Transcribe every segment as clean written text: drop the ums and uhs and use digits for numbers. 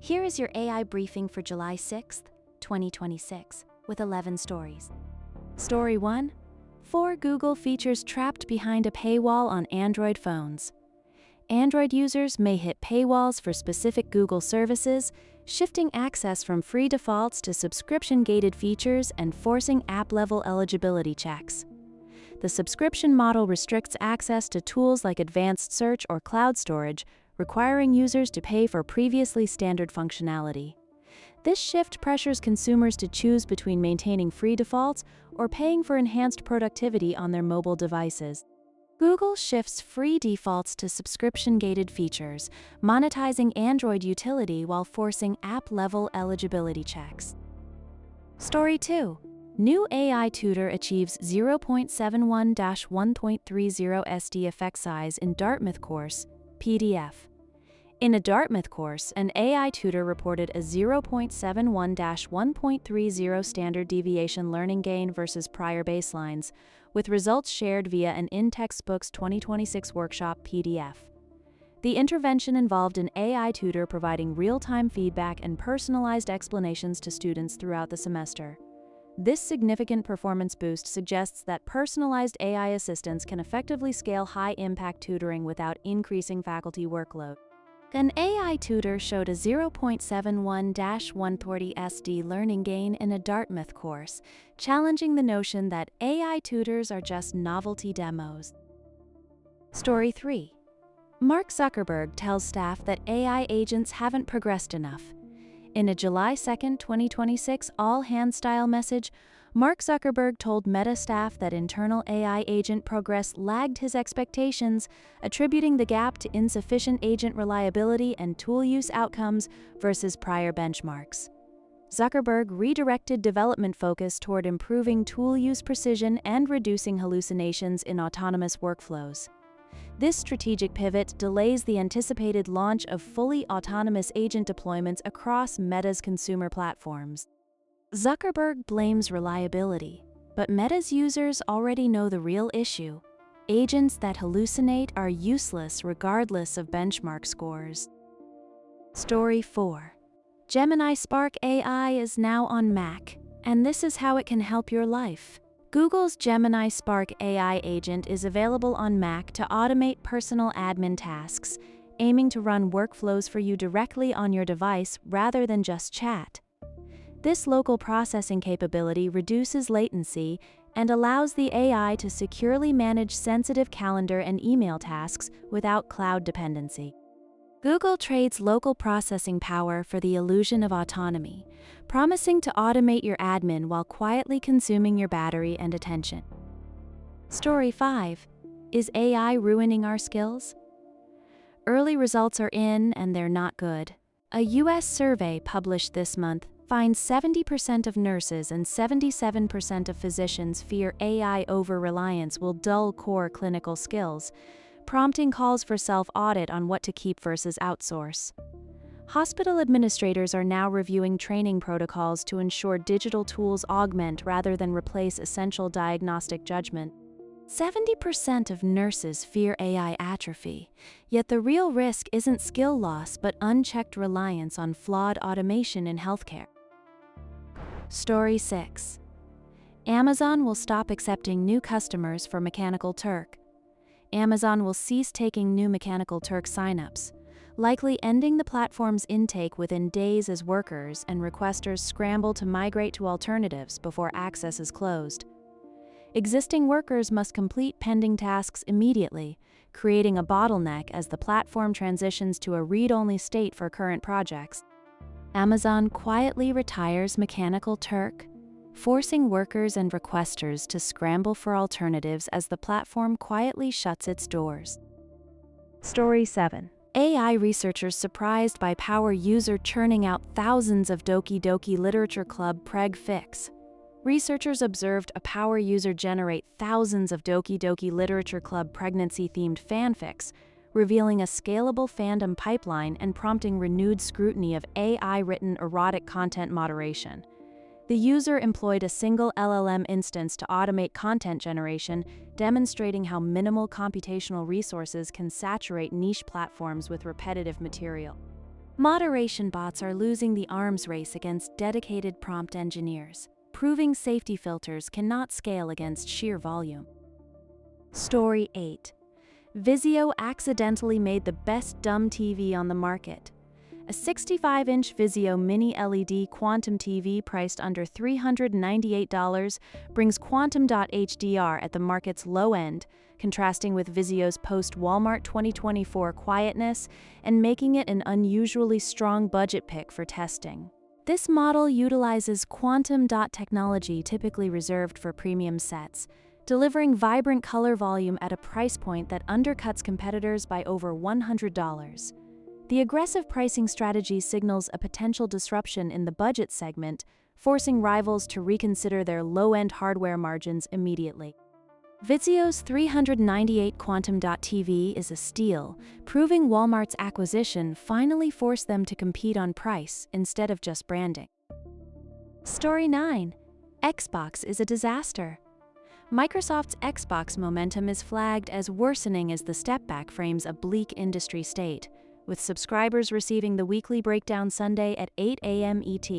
Here is your AI briefing for July 6th, 2026, with 11 stories. Story 1. 4 Google features trapped behind a paywall on Android phones. Android users may hit paywalls for specific Google services, shifting access from free defaults to subscription-gated features and forcing app-level eligibility checks. The subscription model restricts access to tools like advanced search or cloud storage, requiring users to pay for previously standard functionality. This shift pressures consumers to choose between maintaining free defaults or paying for enhanced productivity on their mobile devices. Google shifts free defaults to subscription-gated features, monetizing Android utility while forcing app-level eligibility checks. Story 2. New AI tutor achieves 0.71-1.30 SD effect size in Dartmouth course, PDF. In a Dartmouth course, an AI tutor reported a 0.71-1.30 standard deviation learning gain versus prior baselines, with results shared via an in-textbooks 2026 workshop PDF. The intervention involved an AI tutor providing real-time feedback and personalized explanations to students throughout the semester. This significant performance boost suggests that personalized AI assistants can effectively scale high-impact tutoring without increasing faculty workload. An AI tutor showed a 0.71-130 SD learning gain in a Dartmouth course, challenging the notion that AI tutors are just novelty demos. Story 3. Mark Zuckerberg tells staff that AI agents haven't progressed enough. In a July 2, 2026 all-hands-style message, Mark Zuckerberg told Meta staff that internal AI agent progress lagged his expectations, attributing the gap to insufficient agent reliability and tool use outcomes versus prior benchmarks. Zuckerberg redirected development focus toward improving tool use precision and reducing hallucinations in autonomous workflows. This strategic pivot delays the anticipated launch of fully autonomous agent deployments across Meta's consumer platforms. Zuckerberg blames reliability, but Meta's users already know the real issue. Agents that hallucinate are useless regardless of benchmark scores. Story 4. Gemini Spark AI is now on Mac, and this is how it can help your life. Google's Gemini Spark AI agent is available on Mac to automate personal admin tasks, aiming to run workflows for you directly on your device rather than just chat. This local processing capability reduces latency and allows the AI to securely manage sensitive calendar and email tasks without cloud dependency. Google trades local processing power for the illusion of autonomy, promising to automate your admin while quietly consuming your battery and attention. Story 5. Is AI ruining our skills? Early results are in, and they're not good. A U.S. survey published this month finds 70% of nurses and 77% of physicians fear AI over-reliance will dull core clinical skills, prompting calls for self-audit on what to keep versus outsource. Hospital administrators are now reviewing training protocols to ensure digital tools augment rather than replace essential diagnostic judgment. 70% of nurses fear AI atrophy, yet the real risk isn't skill loss but unchecked reliance on flawed automation in healthcare. Story 6. Amazon will stop accepting new customers for Mechanical Turk. Amazon will cease taking new Mechanical Turk signups, likely ending the platform's intake within days as workers and requesters scramble to migrate to alternatives before access is closed. Existing workers must complete pending tasks immediately, creating a bottleneck as the platform transitions to a read-only state for current projects. Amazon quietly retires Mechanical Turk, forcing workers and requesters to scramble for alternatives as the platform quietly shuts its doors. Story 7. AI researchers surprised by power user churning out thousands of Doki Doki Literature Club preg fics. Researchers observed a power user generate thousands of Doki Doki Literature Club pregnancy-themed fanfics, revealing a scalable fandom pipeline and prompting renewed scrutiny of AI-written erotic content moderation. The user employed a single LLM instance to automate content generation, demonstrating how minimal computational resources can saturate niche platforms with repetitive material. Moderation bots are losing the arms race against dedicated prompt engineers, proving safety filters cannot scale against sheer volume. Story 8. Vizio accidentally made the best dumb TV on the market. A 65-inch Vizio Mini LED Quantum TV priced under $398 brings Quantum.HDR at the market's low end, contrasting with Vizio's post-Walmart 2024 quietness and making it an unusually strong budget pick for testing. This model utilizes Quantum Dot technology typically reserved for premium sets, delivering vibrant color volume at a price point that undercuts competitors by over $100. The aggressive pricing strategy signals a potential disruption in the budget segment, forcing rivals to reconsider their low-end hardware margins immediately. Vizio's 398 Quantum Dot TV is a steal, proving Walmart's acquisition finally forced them to compete on price instead of just branding. Story 9. Xbox is a disaster. Microsoft's Xbox momentum is flagged as worsening as the stepback frames a bleak industry state, with subscribers receiving the weekly breakdown Sunday at 8 a.m. ET.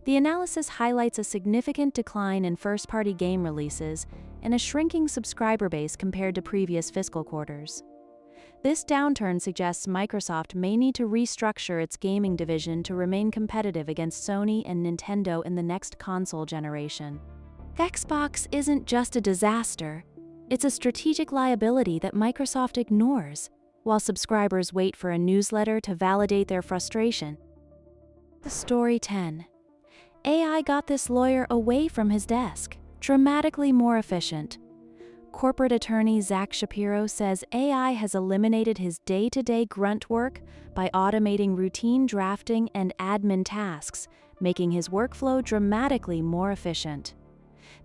The analysis highlights a significant decline in first-party game releases and a shrinking subscriber base compared to previous fiscal quarters. This downturn suggests Microsoft may need to restructure its gaming division to remain competitive against Sony and Nintendo in the next console generation. Xbox isn't just a disaster, it's a strategic liability that Microsoft ignores, while subscribers wait for a newsletter to validate their frustration. Story 10. AI got this lawyer away from his desk, dramatically more efficient. Corporate attorney Zach Shapiro says AI has eliminated his day-to-day grunt work by automating routine drafting and admin tasks, making his workflow dramatically more efficient.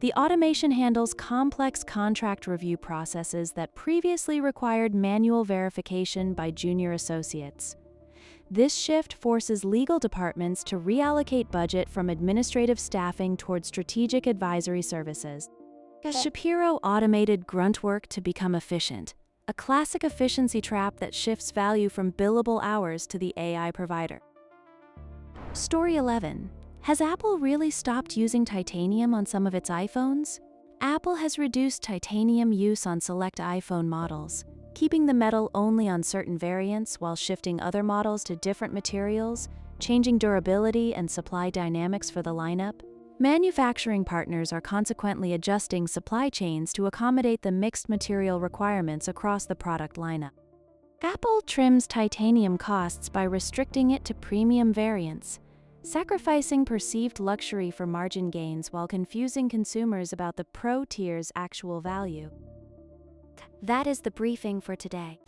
The automation handles complex contract review processes that previously required manual verification by junior associates. This shift forces legal departments to reallocate budget from administrative staffing toward strategic advisory services. Shapiro automated grunt work to become efficient, a classic efficiency trap that shifts value from billable hours to the AI provider. Story 11. Has Apple really stopped using titanium on some of its iPhones? Apple has reduced titanium use on select iPhone models, keeping the metal only on certain variants while shifting other models to different materials, changing durability and supply dynamics for the lineup. Manufacturing partners are consequently adjusting supply chains to accommodate the mixed material requirements across the product lineup. Apple trims titanium costs by restricting it to premium variants, sacrificing perceived luxury for margin gains while confusing consumers about the Pro tier's actual value. That is the briefing for today.